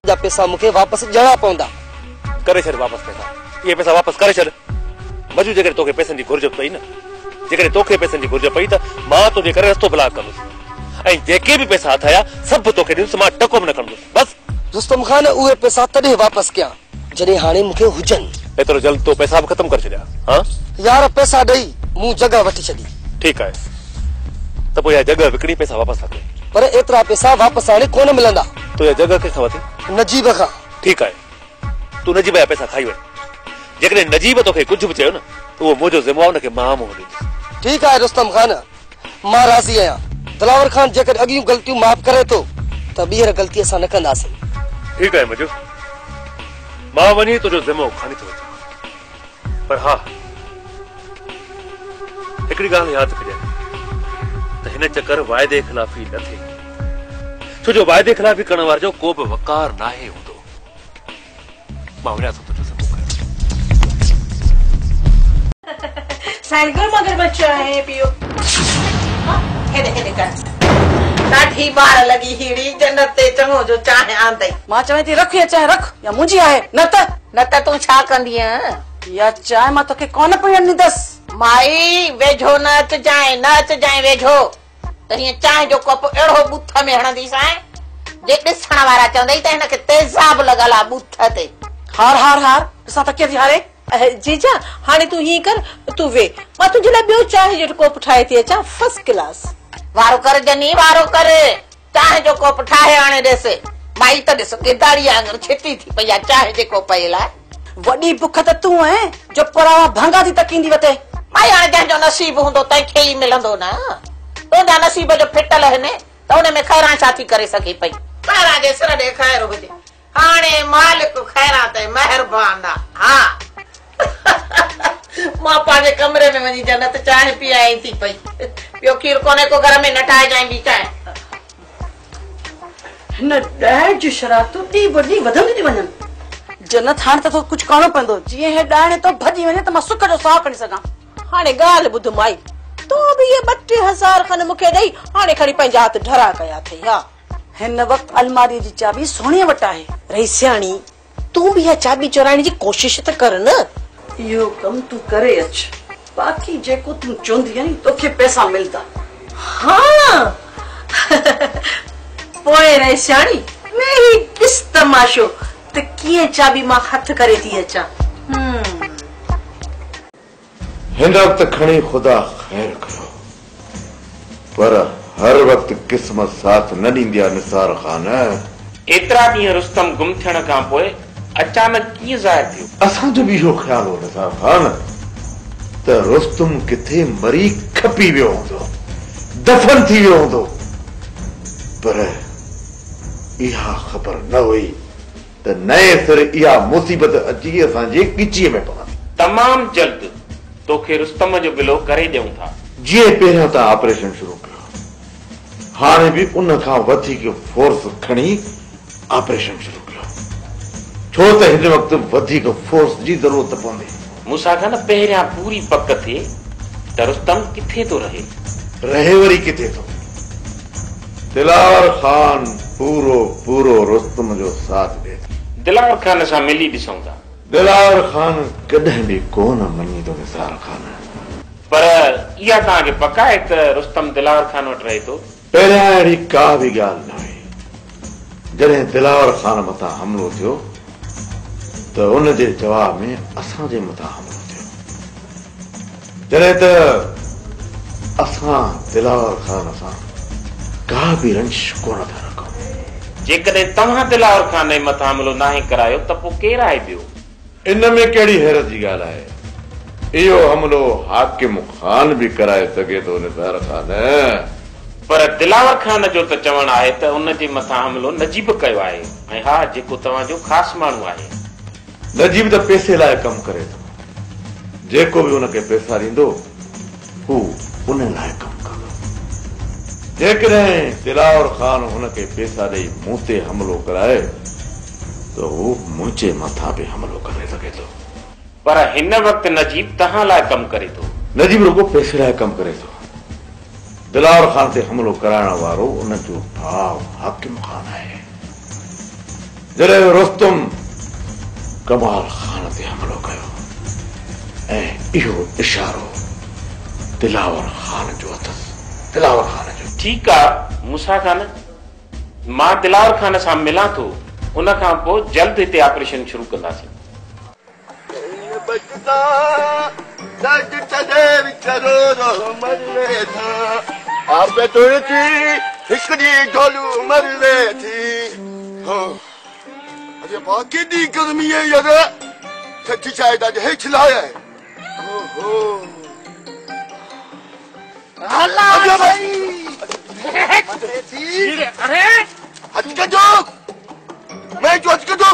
जा पैसा मुखे वापस ॾियणा पवंदा। करे छॾ वापस पैसा, ये पैसा वापस करे छॾ। मजू जेकॾहिं तोखे पैसनि जी घुर्ज पई न, जेकॾहिं तोखे पैसनि जी घुर्ज पई त मां तुंहिंजे करे रस्तो ब्लॉक कंदुसि ऐं जेके बि पैसा हथाया सभु तोखे ॾींदुसि, मां टको बि न कंदुसि। बस रुस्तम खान उहे पैसा तॾहिं वापस कयां जॾहिं हाणे मूंखे हुजनि। एतिरो जल्द तो पैसा बि ख़तम करे छॾिया? हाँ यार पैसा ॾेई मूं जगह वठी छॾी। ठीकु आहे त पोइ इहा जगह विकिणी पैसा वापस था कयो, पर एतिरा पैसा वापस हाणे कोन मिलंदा। तो इहा जगह कंहिंखां वठी? नजीब खां। ठीकु आहे, तूं नजीब जा पैसा खाई वञ। जेकॾहिं नजीब तोखे कुझु बि चयो न त उहो मुंहिंजो ज़िम्मेवार हुनखे मां मुंहुं ॾींदुसि। ठीकु आहे रुस्तम खान, मां राज़ी आहियां। दिलावर खान जेकॾहिं अॻियूं ग़लतियूं माफ़ करे थो त ॿीहर ग़लती असां न कंदासीं। ठीकु आहे मजू, मां वञी तुंहिंजो ज़िम्मो खणी थो अचां, पर हा हिकिड़ी ॻाल्हि यादि कजांइ त हिन चकर वाइदे ख़िलाफ़ी न थिए, छो जो वाइदे ख़िलाफ़ी करण वारे जो को बि वकार नाहे हूंदो। मां वञा थो तुंहिंजो ज़िम्मो खणी। साइकिल मगर बच्चा है पियो। हेडे हेडे कर ॾाढी बार लगी हीड़ी जन्नत ते चङो जो चाहे आंदई। मां चवे थी रख या चाहे रख या मुंहिंजी आहे, न त तूं छा कंदी या चाहे मां तोखे कोन पीअण ॾींदसि। माई वेझो न अचजांइ वेझो त हीअं चांहि जो कप अहिड़ो बूथ में हणंदीसांइ जे ॾिसण वारा चवंदई त हिनखे तेज़ाब लॻल आहे बूथ ते। हार हार हार ॾिसां त कीअं थी हारे। जीजा हाणे तूं हीअं कर, तूं वे, मां तुंहिंजे लाइ ॿियो चांहि जो कोप ठाहे थी अचां फर्स्ट क्लास। वारो कर जनी, वारो कर, चांहि जो कोप ठाहे हाणे ॾिस। माई त ॾिस गिदाड़ी वांगुर छिती थी पई आहे चांहि जे कोप जे लाइ। वॾी बुख त तूं आहे जो परावा भांगा थी तकींदी वते। माई हाणे जंहिंजो नसीब हूंदो तंहिंखे ई मिलंदो न। तुंहिंजा नसीब जो फिटल आहिनि त हुन में खैरां छा थी करे सघे पई। खैरां जे सिर ॾे खैर हुजे, हाणे मालिक खैरां ते महिरबान आहे। हा मां पंहिंजे कमरे में वञी जन्नत चांहि पीआई थी पई। ॿियो खीर कोन्हे को घर में न ठाहे जाइबी चांहि। हिन ॾाइण जी शरारतूं ॾींहुं ब ॾींहुं वधंदी थी वञनि। जन्नत हाणे त कुझु करणो पवंदो, जीअं हे ॾाइण तो भॼी वञे त मां सुख जो साह खणी सघां। हाणे ॻाल्हि ॿुध माई, तूं बि इहे 32,000 खनि मूंखे ॾेई हाणे खणी पंहिंजा हथ ढरा कया अथई। हा हिन वक़्तु अलमारीअ जी चाबी सोणीअ वटि आहे। रही सियाणी, तूं बि इहा चाबी चुराइण जी कोशिश त कर न। इहो कम तूं करे अच, बाक़ी जेको तूं चवंदी आहीं तोखे पैसा मिलंदा। हाँ पोइ रही सियाणी वेही ॾिस तमाशो त कीअं चाबी मां हथ करे थी अचां। हिन वक़्तु खणी ख़ुदा ख़ैर करो, पर हर वक़्तु क़िस्मत साथ न ॾींदी आहे निसार खान। एतिरा ॾींहं रुस्तम गुम थियण खां पोइ अचानक कीअं ज़ाहिर थियो? असांजो बि इहो ख़्यालु हो निसार खान त रुस्तम किथे मरी खपी वियो हूंदो, दफ़न थी वियो हूंदो, पर इहा ख़बर न हुई त नए सिर इहा मुसीबत अची असांजे कीचीअ में पवंदी। तमामु जल्द तोखे रुस्तम जो बिलो करे ॾियूं था। जीअं पहिरियों तव्हां ऑपरेशन शुरू कयो, हाणे बि उन खां वधीक फोर्स खणी ऑपरेशन शुरू कयो, छो त हिन वक़्तु वधीक फोर्स जी ज़रूरत पवंदी। मूंसां खां न पहिरियां पूरी पक थिए त रुस्तम किथे थो रहे वरी किथे थो। दिलावर खान पूरो रुस्तम जो साथ ॾे। दिलावर खान सां मिली ॾिसूं था। दिलावर खान कॾहिं बि कोन मञी थो निसार खान। पर इहा तव्हांखे पक आहे त रुस्तम दिलावर खान वटि रहे थो? पहिरियां अहिड़ी का बि ॻाल्हि न हुई। जॾहिं दिलावर खान मथां हमिलो थियो त उन जे जवाब में असांजे मथां हमिलो थियो। जॾहिं त असां दिलावर खान सां का बि रंजिश कोन था रखूं। जेकॾहिं तव्हां दिलावर खान जे मथां हमिलो नाहे करायो त पोइ केरु आहे ॿियो? इन में कहिड़ी हैरत जी ॻाल्हि आहे? इहो हमिलो हाकिम खान बि कराए सघे थो निसार खान। पर दिलावर खान जो त चवणु आहे त उन जे मथां हमिलो नजीब कयो आहे। ऐं हा, जेको तव्हांजो ख़ासि माण्हू आहे। नजीब त पैसे लाइ कमु करे थो, जेको बि उनखे पैसा ॾींदो हू उन लाइ कमु कंदो। जेकॾहिं दिलावर खान हुनखे पैसा ॾेई मूं ते हमिलो कराए त हू मुंहिंजे मथां बि हमिलो करे सघे थो। पर हिन वक़्तु नजीब तव्हां लाइ कमु करे थो। नजीब रुगो पैसे लाइ कमु करे थो। दिलावर खान ते हमिलो कराइण वारो उन जो भाउ हाकिम खान आहे। जॾहिं रुस्तुम कमाल खान ते हमलो कयो ऐं इहो इशारो दिलावर खान जो अथसि। दिलावर खान जो। ठीकु आहे मूसा खान, मां दिलावर खान सां मिलां थो, उन खां पोइ जल्द हिते ऑपरेशन शुरू कंदासीं। केॾी गर्मी आहे यार, थकी शायद अॼु हेठि लाया आहे। मैं जो हज कजो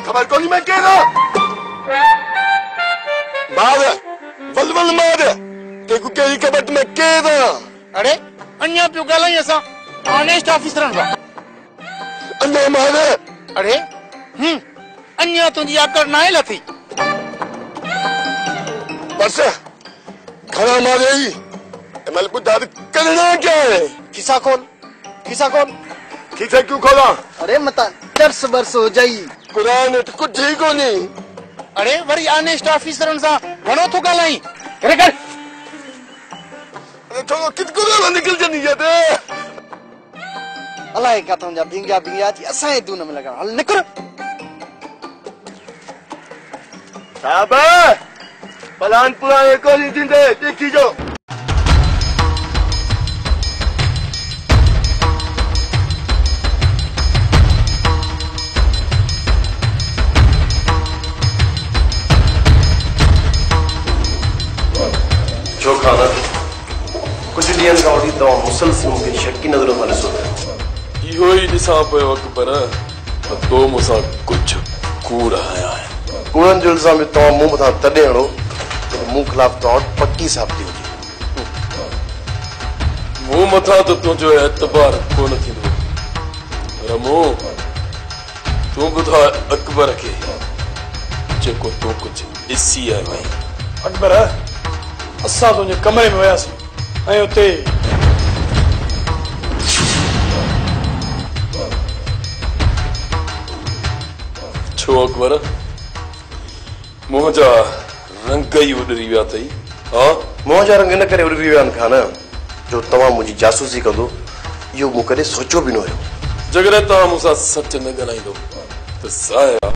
खबर कोनी मैं कह रहा मार वल मार तेको कहिड़ी ख़बर मैं कह रहा। अरे अन्या पियो ॻाल्हाई असां ऑनेस्ट ऑफिसरनि सां। अन्या मार अरे अन्या तुंहिंजी आकड़ न आहे लथी। बस खड़ा मारे ही मल ॿुधा करना क्या है। खिसा खोल, खिसा खोल। खिसा क्यों खोला? अरे मता दर्स बर्स हो जाई। कुरान तो कुछ ठीक हो नहीं। अरे वरी ऑनेस्ट ऑफिसरनि सां घणो थो ॻाल्हाई। करे कर। अरे थोरो कितको निकल जनी जाते। अलाए काथों जा बिंगा अची असांजे दून में लॻा। हल निकिर। साहब पलान पूरा एको नहीं दींदे, देखी जो। जो खाना कुछ ॾींहंनि खां वठी तव्हां मुसलसल मूंखे शकी नज़रों सां ॾिसो था। इहो ई ॾिसां पियो अकबर, तो मूंसां कुझु कूड़ आया आहिनि। कूड़नि जो इल्ज़ाम बि तव्हां मूं मथां तॾहिं हणो जॾहिं मूं ख़िलाफ़ तव्हां वटि पकी साबिती हुजे। मूं मथां त तुंहिंजो एतबार कोन थींदो। रमो तूं ॿुधाए अकबर खे जेको तूं कुझु ॾिसी आयो आहीं। अकबर असां तुंहिंजे कमरे में वियासीं ऐं उते छो अकबर मुंहिंजा रंग ई उॾरी विया अथई। हाँ मुंहिंजा रंग इन करे उॾरी विया आहिनि खान जो तव्हां मुंहिंजी जासूसी कंदो इहो मूं कॾहिं सोचियो बि न हुयो। जॾहिं तव्हां मूंसां सच न ॻाल्हाईंदो त ज़ाया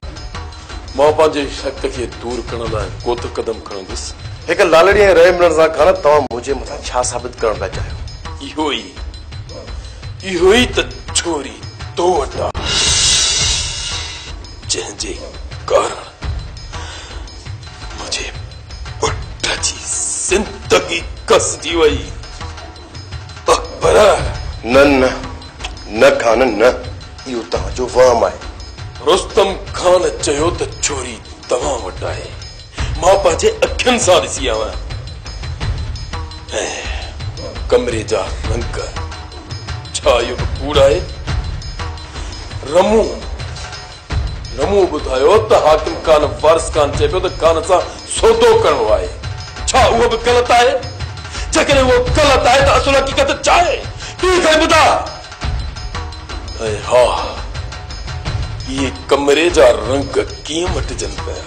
मां पंहिंजे शक खे दूर करण लाइ को त क़दम खणंदुसि। हिकु लालड़ी ऐं रहे मिलण सां खान तव्हां मुंहिंजे मथां छा साबित करण पिया चाहियो? इहो ई त छोरी तो वटि आहे जंहिंजे कारण मुंहिंजे पुट जी ज़िंदगी कसदी वई। अकबर न न न खान न, इहो तव्हांजो वहम आहे। रुस्तम खान चयो त छोरी तव्हां वटि आहे। मां पंहिंजे अखियुनि सां ॾिसी आहियां। कमरे जा रंग छा इहो कूड़ आहे? रमू ॿुधायो त हाकिम खान वारिस खान चए पियो त खान सां सौदो करणो आहे। छा उहो बि ग़लति आहे? जेकॾहिं उहो ग़लति आहे त असुल हक़ीक़त छा आहे? तूं ई ॿुधा। हा इहे कमरे जा रंग कीअं मटिजनि पिया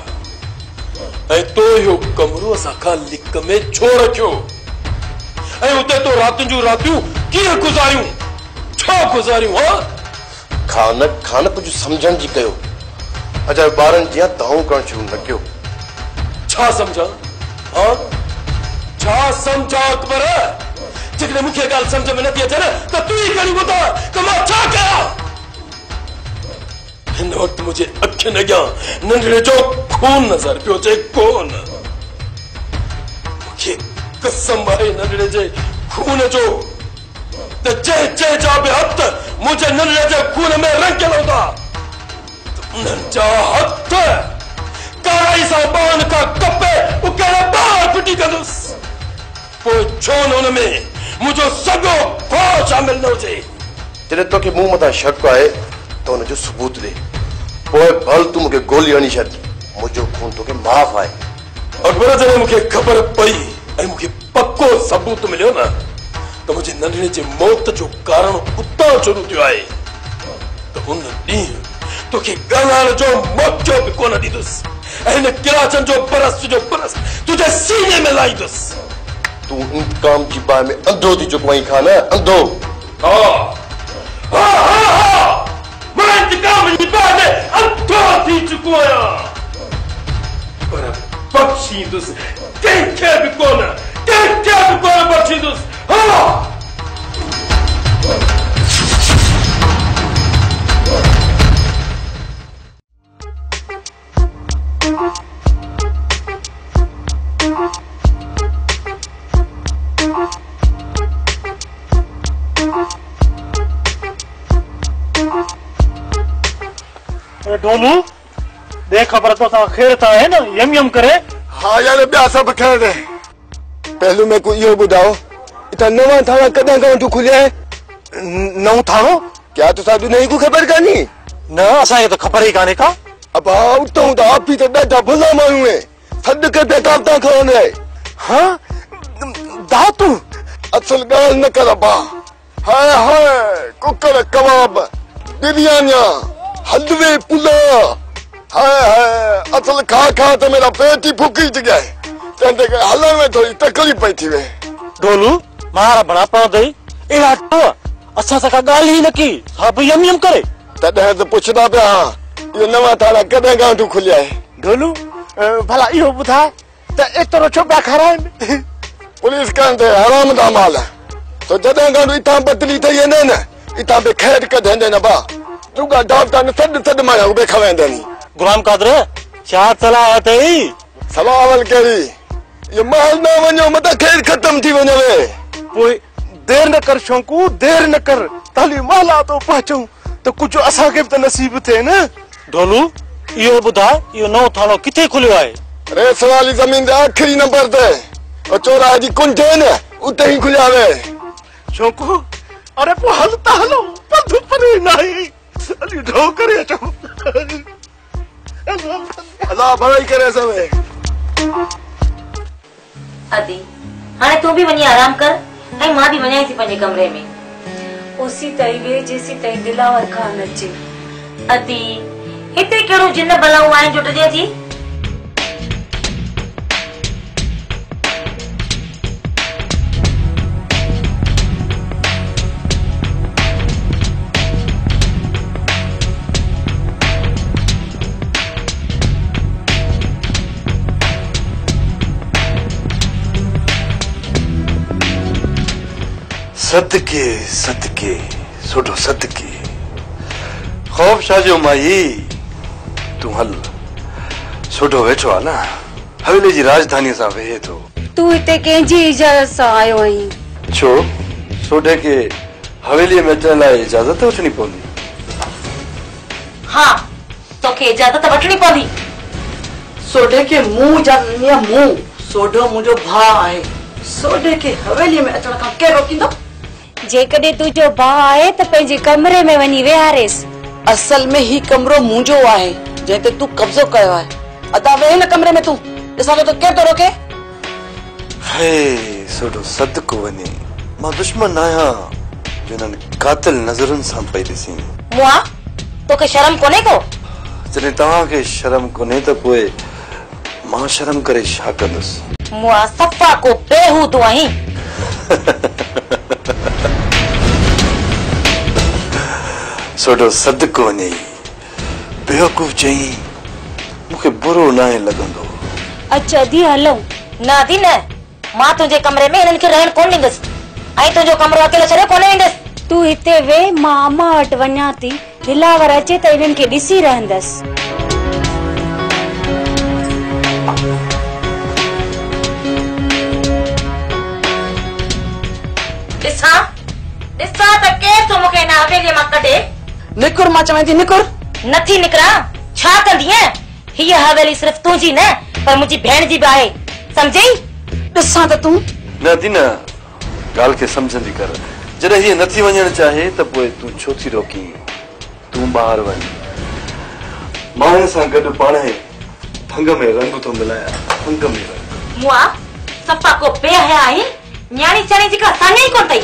ऐं तो इहो कमरो असां खां लिक में छो रखियो ऐं उते तो रातियुनि जूं रातियूं कीअं गुज़ारियूं? छो गुज़ारियूं? हा खान कुझु सम्झण जी कयो। अॼु ॿारनि जीअं दाऊं करणु शुरू न कयो। छा सम्झां? हा छा सम्झां अकबर? जेकॾहिं मूंखे ॻाल्हि सम्झ में नथी अचे न त तूं ई खणी ॿुधा त मां छा कयां। हिन वक़्तु मुंहिंजे अखियुनि अॻियां नंढड़े जो खून नज़र पियो अचे। कोन मूंखे कसम आहे नंढड़े जे खून जो त जंहिं जा बि हथ मुंहिंजे नंढड़े जे खून में रंगियल हूंदा उन्हनि जा हथ काराई सां बान खां कपे उकेड़े ॿाहिरि फिटी कंदुसि। पोइ छो न हुन में मुंहिंजो सॻो भाउ शामिल न हुजे? जॾहिं तोखे मूं मथां शक आहे त हुनजो सबूत ॾे। पोइ भल तूं मूंखे गोली हणी छॾ, मुंहिंजो खून तोखे माफ़ आहे। अकबर जॾहिं मूंखे ख़बर पई ऐं मूंखे पको सबूत मिलियो न त मुंहिंजे नंढड़े जे मौत जो कारण उतां शुरू थियो आहे। त उन ॾींहुं तोखे ॻाल्हाइण जो मौक़ो बि कोन ॾींदुसि ऐं हिन गिलासनि जो बरस तुंहिंजे सीने में लाईंदुसि। तूं इंतकाम जी बाहि में अंधो थी चुको आहीं खान, अंधो। मां इंतकाम जी बाहि में अंधो थी चुको आहियां, पर बख़्शींदुसि कंहिंखे बि कोन बख़्शींदुसि। ढोलू देख खबर तो सा खेर था है ना यम यम करे। हाँ यार ॿिया सभु खेर है। पहलू मैं को इहो ॿुधाओ इता नवा थाना कॾहिं खां वठी खुलिया है? नओं थानो क्या तो साधु नहीं को खबर कानी? न असांखे तो खबर ही काने का। अब उतो त आप ही तो ॾाढा भला माण्हू है, सॾ के बेकार खवन है। हाँ दातू असल ॻाल्हि न कर बा। हाय हाय कुकर कबाब बिरयानिया हलवे पुलाव, हाय हाय असल खा तो मेरा पेट ही फूकी गया है। तंहिंजे करे हलण में थोड़ी तकलीफ़ पई थी वे। ढोलू मारा बड़ा पवंदई एड़ा तो असां सां ॻाल्हि ही न की सब यम यम करे। तॾहिं त पुछदा पिया इहो नवां थाना कॾहिं खां वठी खुलिया है? ढोलू भला इहो ॿुधाए त एतिरो छो पिया खाराइनि? पुलिस कान ते हराम दा माल तो जॾहिं खां इतां बदली थई वञे न इतां बि खैर कढंदे न बा रुगा डाक्टर ने सॾ मां उबे खवेंदे नी। गुलाम कादर छा सलाह अथई? सलाह वल कहिड़ी ये महल न वञो मत खैर खत्म थी वञे। पोइ देर न कर शोंकू, देर न कर ताली महला तो पहुचूं तो कुछ असांखे बि त नसीब थिए न। ढोलू इहो ॿुधाए इहो नओं थानो किथे खुलियो आहे? रेस वाली जमीन दे आखिरी नंबर ते और चौराहे जी कुंज है न उते ही खुलिया वे। शोंकू अरे पोइ हल त हलो पंध परे नाही अली ढो करे अचो। अल्लाह भलाई करे सवे। अदी हाणे तू भी वनी आराम कर ऐं मां भी वञाई थी पंहिंजे कमरे में। उसी ताई वे जेसी ताई दिलावर खान अचे। अदी हिते कहिड़ो जिन बलाऊं आहिनि जो टजे थी? सदके सदके सुठो सदके खौफ शाजो माई तू हल सुठो वेठो आ ना हवेली जी राजधानी सा वेहे तो। तू इते कंहिंजी इजाजत सां आयो आहीं? छो सोडे के हवेली में अचण लाइ इजाजत वठणी पवंदी? हाँ तोखे इजाजत वठणी पवंदी। सोडे के मुंह इजाजत ॾिनी आहे। मुंह सोडो मुंहिंजो भाउ आहे। सोडे के हवेली में अचण खां केरु रोकींदो? जेकॾहिं तुंहिंजो भाउ आहे त पंहिंजे कमरे में वञी विहारेसि। असल में ही कमरो मुंहिंजो आहे जंहिं ते तूं कब्ज़ो कयो आहे। अदा वेह न कमरे में तूं ॾिसां थो त केरु थो रोके। हे सुठो सदको वञे मां दुश्मन आहियां जिन्हनि कातिल नज़रुनि सां पई ॾिसी। मुआ तोखे शर्म कोन्हे को? जॾहिं तव्हांखे शर्म कोन्हे त पोइ मां शर्म करे छा कंदुसि? मुआ सफ़ा को बेहूदो आहीं। सोडो सदको वञे बेवकूफ़ चई मूंखे बुरो नाहे लॻंदो। अच्छा दी हलूं। न दी न मां तुंहिंजे कमरे में हिननि खे रहण कोन ॾींदसि ऐं तुंहिंजो कमरो अकेलो छॾे कोन ईंदसि। तू हिते वे मां अम्मा वटि वञा थी दिलावर अचे त हिननि खे ॾिसी रहंदसि। ॾिसां ॾिसां त केरु थो मूंखे हिन हवेलीअ मां कढे। निकुर मां चवां थी निकुर। नथी निकिरां छा कंदीअ? हीअ हवेली सिर्फ़ तुंहिंजी न पर मुंहिंजी भेण जी बि आहे समझई? ॾिसां त तूं न थी न ॻाल्हि खे सम्झंदी कर। जॾहिं हीअ नथी वञणु चाहे त पोइ तूं छो थी रोकी? तूं ॿाहिरि वञ मां हिन सां गॾु पाण भंग में रंग थो मिलायां। भंग में रंग मुआ सफ़ा को बेहया आहे। न्याणी सियाणी जी का सान्या ई कोन अथई।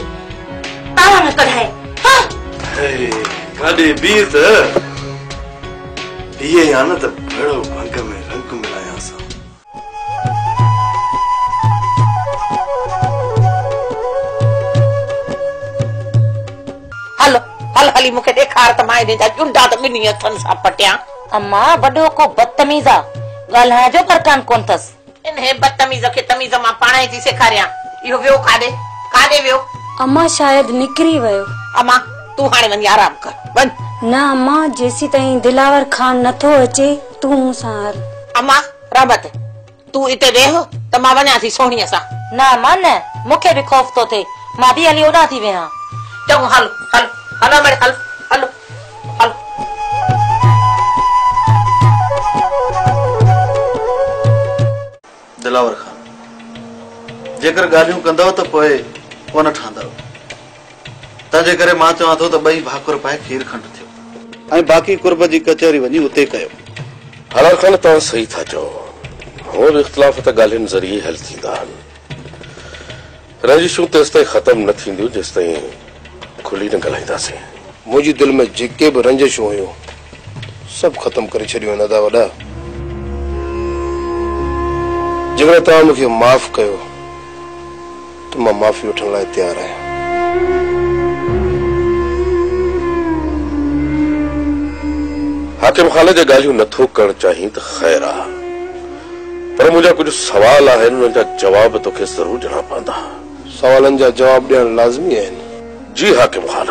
ताला न कढाए। गाॾे बीह त बीहे या न त भेड़ो भंग में रंग मिलायांसि। हलो हल हली मूंखे ॾेखार त मां जा चुंडा त ॿिन्ही हथनि सां पटियां। अम्मा वॾो को बदतमीज़ आ, ॻाल्हाइण जो परकान कोन अथसि। इन बदतमीज़ खे तमीज़ मां पाण ई थी सेखारियां। इहो वियो काॾे काॾे वियो? अम्मा शायद निकिरी वियो। अम्मा तूं हाणे वञी आराम कर वञ। न अम्मा जेसी ताईं दिलावर खान नथो अचे तूं मूं सां हल। अम्मा रहमत तूं हिते वेह त मां वञा थी सोणीअ सां। न अम्मा न, मूंखे बि ख़ौफ़ थो थिए, मां बि हली ओॾां थी वेहां। चङो हल हल हलो मेरे हल हलो हल। दिलावर खान जेकर ॻाल्हियूं कंदव त पोइ कोन ठहंदव। तंहिंजे करे मां चवां थो त ॿई भाकुर पाए खीर खंड थियो ऐं बाक़ी कुर्ब जी कचहरी वञी उते कयो। हलाल खान तव्हां सही था चओ, और इख़्तिलाफ़ त ॻाल्हियुनि ज़रिए हल थींदा आहिनि। रंजिशूं तेसि ताईं ख़तम न थींदियूं जेसि ताईं खुली न ॻाल्हाईंदासीं। मुंहिंजी दिलि में जेके बि रंजिशूं हुयूं सभु ख़तम करे छॾियूं आहिनि। अदा वॾा जेकर तव्हां मूंखे माफ़ कयो त मां माफ़ी वठण लाइ तयारु आहियां। हाकिम खान जे ॻाल्हियूं नथो करणु चाहीं त ख़ैर आहे, पर मुंहिंजा कुझु सवाल आहिनि, उन्हनि जा जवाब तोखे ज़रूर ॾियणा पवंदा। सवालनि जा जवाब ॾियण लाज़मी आहिनि। जी हाकिम खान,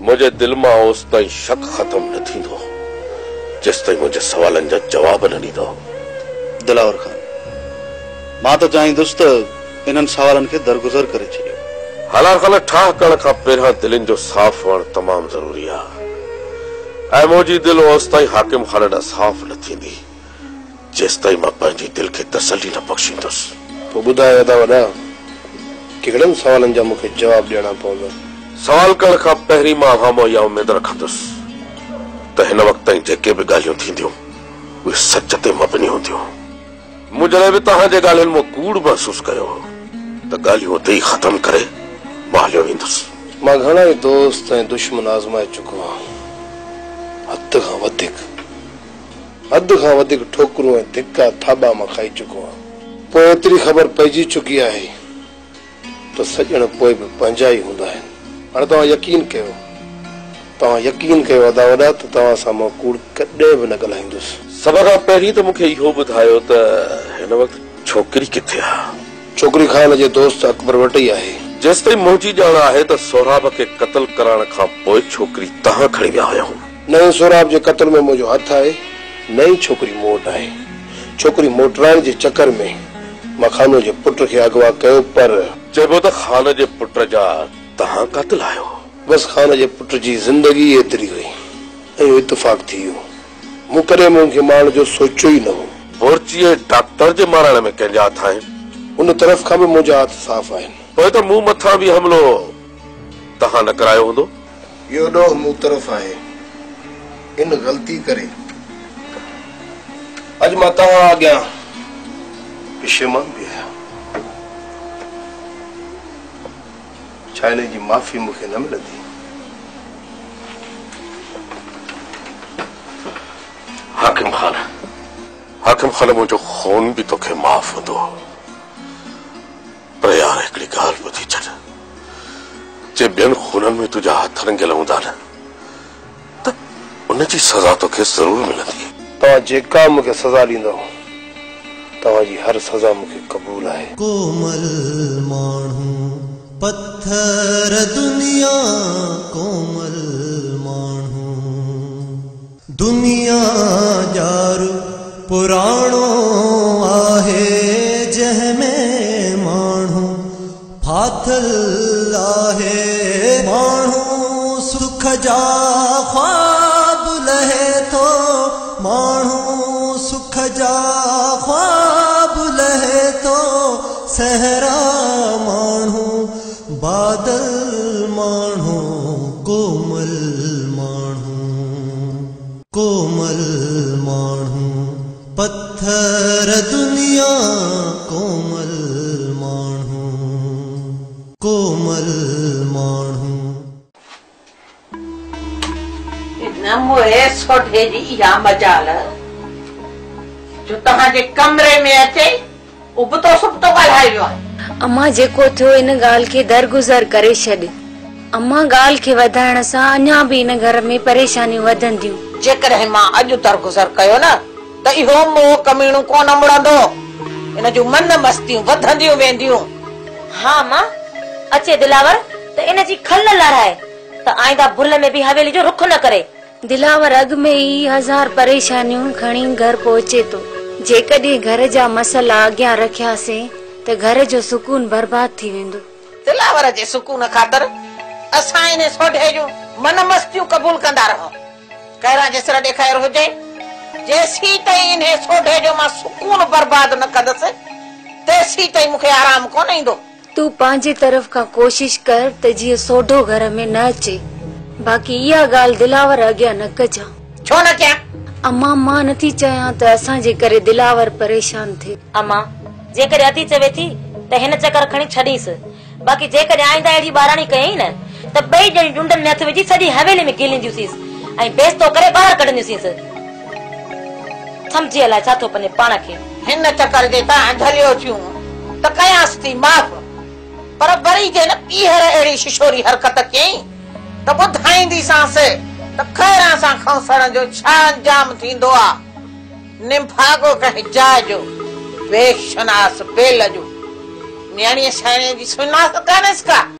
मुंहिंजे दिलि मां ओसि ताईं शक ख़तम न थींदो जेसि ताईं मुंहिंजे सवालनि जा जवाब न ॾींदो। दिलावर खान मां त चाहींदुसि त इन्हनि सवालनि खे दरगुज़र करे छॾियो। हलाल खान ठाह करण खां पहिरियां दिलनि जो साफ़ हुअणु तमामु ज़रूरी आहे, ऐं मुंहिंजी दिलि ओसि ताईं हाकिम खान ॾांहुं साफ़ न थींदी जेसि ताईं मां पंहिंजी दिलि खे तसल्ली न बख़्शींदुसि। पोइ ॿुधायो अदा वॾा कहिड़नि सवालनि जा मूंखे जवाब ॾियणा पवंदा? सवाल करण खां पहिरीं मां अवामो इहा उमेद रखंदुसि त हिन वक़्त ताईं जेके बि ॻाल्हियूं थींदियूं उहे सच ते मबनी हूंदियूं। मूं जॾहिं बि तव्हांजे ॻाल्हियुनि मां कूड़ महसूस कयो त ॻाल्हियूं उते ई ख़तम करे मां हलियो वेंदुसि। मां घणा ई दोस्त ऐं दुश्मन आज़माए चुको आहियां, हद खां वधीक ठोकरूं ऐं धिका थाबा मां खाई चुको आहियां। पोइ एतिरी ख़बर पइजी चुकी आहे त सॼण पोइ बि पंहिंजा ई हूंदा आहिनि। हाणे तव्हां यकीन कयो अदा वॾा त तव्हां सां मां कूड़ कॾहिं बि न ॻाल्हाईंदुसि। सभ खां पहिरीं त मूंखे इहो ॿुधायो त हिन वक़्तु छोकिरी किथे आहे? छोकिरी खान जे दोस्त अकबर वटि ई आहे। जेसि ताईं मुंहिंजी ॼाण आहे त सोराब खे क़त्ल कराइण खां पोइ छोकिरी तव्हां खणी विया हुया। नए सोराब जे क़त्ल में मुंहिंजो हथु आहे, नई छोकिरी मूं वटि आहे। छोकिरी मोटराइण जे चकर में मां खानो जे पुट खे अगवा कयो, पर चइबो त खान जे पुट जा तव्हां क़ातिल आहियो। बसि खान जे पुट जी ज़िंदगी एतिरी हुई ऐं इत्तेफ़ाक़ थी वियो। मूं कॾहिं मूंखे मारण जो सोचियो ई न हो। बोरचीअ डॉक्टर जे मारण में कंहिंजा हथ आहिनि? उन तरफ़ खां बि मुंहिंजा हथ साफ़ आहिनि। पोइ त मूं मथां बि हमिलो तव्हां न करायो हूंदो? इहो ॾोह मूं तरफ़ आहे। इन ग़लती करे अॼु मां तव्हां अॻियां पशेमान बि आहियां। छा हिन जी माफ़ी मूंखे न मिलंदी? हाकिम खान मुंहिंजो खून बि तोखे माफ़ हूंदो, पर यार हिकिड़ी ॻाल्हि ॿुधी छॾ, जे ॿियनि खूननि में तुंहिंजा हथ रंगियल हूंदा न त उनजी सज़ा तोखे ज़रूर मिलंदी। तव्हां जेका मूंखे सज़ा ॾींदव तव्हांजी हर सज़ा मूंखे क़बूल आहे। कोमल माण्हू पत्थर दुनिया कोमल माण्हू दुनिया जार पुराणो आहे जंहिंमें माण्हू फाथल आहे। माण्हू सुख जा ख्वाब लहे थो, माण्हू सुख जा ख्वाब लहे थो। सहरा माण्हू बादल माण्हू कोमल माण्हू पत्थर दुनिया कोमल माण्हू न मोए सोढे जी इहा मजाल जो तव्हांजे कमरे में अचे उबतो सुबतो ॻाल्हाए वियो आहे। अम्मा जेको थियो इन ॻाल्हि खे दरगुज़र करे छॾ। अम्मा ॻाल्हि खे वधाइण सां अञा बि इन घर में परेशानियूं वधंदियूं। जेकॾहिं मां अॼु दरगुज़र कयो न त इहो मोह कमीणो कोन मुड़ंदो, इन जूं मन मस्तियूं वधंदियूं वेंदियूं। हाँ मां अचे दिलावर त इन जी खल लड़ाए त आईंदा भुल में भी हवेली जो रुख न करे। दिलावर अॻ में ई 1000 परेशानियूं खणी घर पहुचे तो। जेकॾहिं घर जा मसला अॻियां रखियासीं त घर जो सुकून बर्बाद थी वेंदो। दिलावर जे सुकून ख़ातिर असां इन सोढे जूं मन मस्तियूं क़बूल कंदा रहो। कहिड़ा जेसर ॾेखार हुजे जेसी ताईं इन सोढे जो मां सुकून बर्बाद न कंदसि तेसी ताईं मूंखे आराम कोन ईंदो। तू पंहिंजे तरफ खां कोशिश कर त जीअं सोढो घर में न अचे। बाक़ी इहा ॻाल्हि दिलावर अॻियां न कजां। छो न कयां? अम्मा मां नथी चाहियां त असांजे करे दिलावर परेशान थिए। अम्मा जेकॾहिं अती चवे थी त हिन चकर खणी छॾीस। बाक़ी जेकॾहिं आईंदा अहिड़ी ॿाराणी कयई न त ॿई ॼणी डुंडनि में हथ विझी सॼी हवेली में कीलींदियूंसीं ऐं बेस्तो करे ॿाहिरि कढंदियूंसीं। सम्झी अलाए छा थो पने पाण खे। हिन चकर जे तव्हां झलियो थियूं त कयांसि थी माफ़, पर वरी जे न ॿीहर अहिड़ी शिशोरी हरकत कयई त ॿुधाईंदीसांसि त खैरां सां खौसण जो छा अंजाम थींदो आहे। निम्फागो कंहिं जाइ जो बेशनास बेल जो न्याणीअ शाइणीअ जी सुञाणप कान्हेसि का।